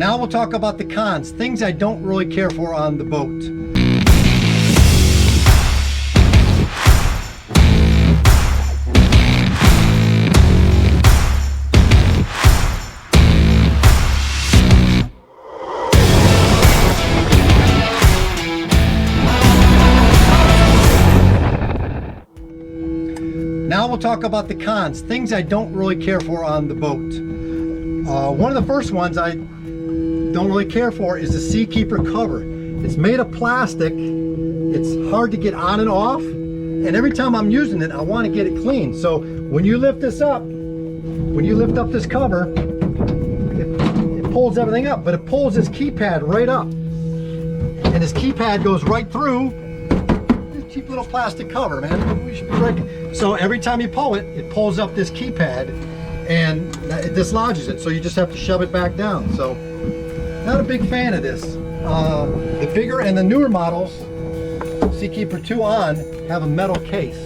Now we'll talk about the cons, things I don't really care for on the boat. Now we'll talk about the cons, things I don't really care for on the boat. One of the first ones I don't really care for is the Seakeeper cover. It's made of plastic, it's hard to get on and off, and every time I'm using it, I want to get it clean. So when you lift this up, when you lift up this cover, it pulls everything up, but it pulls this keypad right up. And this keypad goes right through this cheap little plastic cover, man. We should be breaking. So every time you pull it, it pulls up this keypad and it dislodges it. So you just have to shove it back down. So not a big fan of this. The bigger and the newer models, Seakeeper 2 on, have a metal case.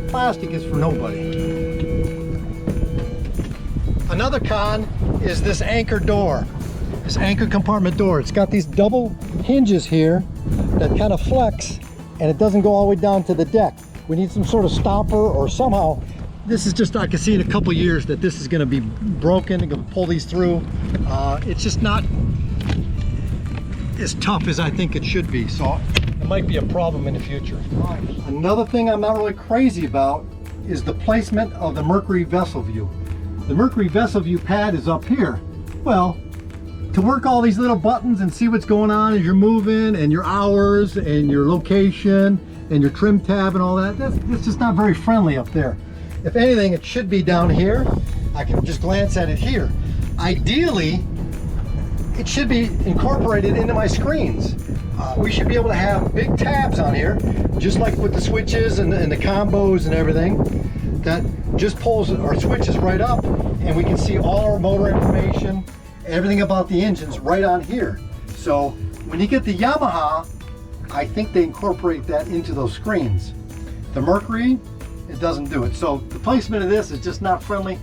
Plastic is for nobody. Another con is this anchor door, this anchor compartment door. It's got these double hinges here that kind of flex, and it doesn't go all the way down to the deck. We need some sort of stopper or somehow. This is just, I can see in a couple years that this is going to be broken. I'm going to pull these through. It's just not as tough as I think it should be, so it might be a problem in the future. Another thing I'm not really crazy about is the placement of the Mercury Vessel View. The Mercury Vessel View pad is up here. Well, to work all these little buttons and see what's going on as you're moving, and your hours and your location and your trim tab and all that, that's just not very friendly up there. If anything, it should be down here. I can just glance at it here. Ideally, it should be incorporated into my screens. We should be able to have big tabs on here, just like with the switches and the combos and everything, that just pulls or switches right up, and we can see all our motor information, everything about the engines right on here. So when you get the Yamaha, I think they incorporate that into those screens. The Mercury, it doesn't do it. So the placement of this is just not friendly.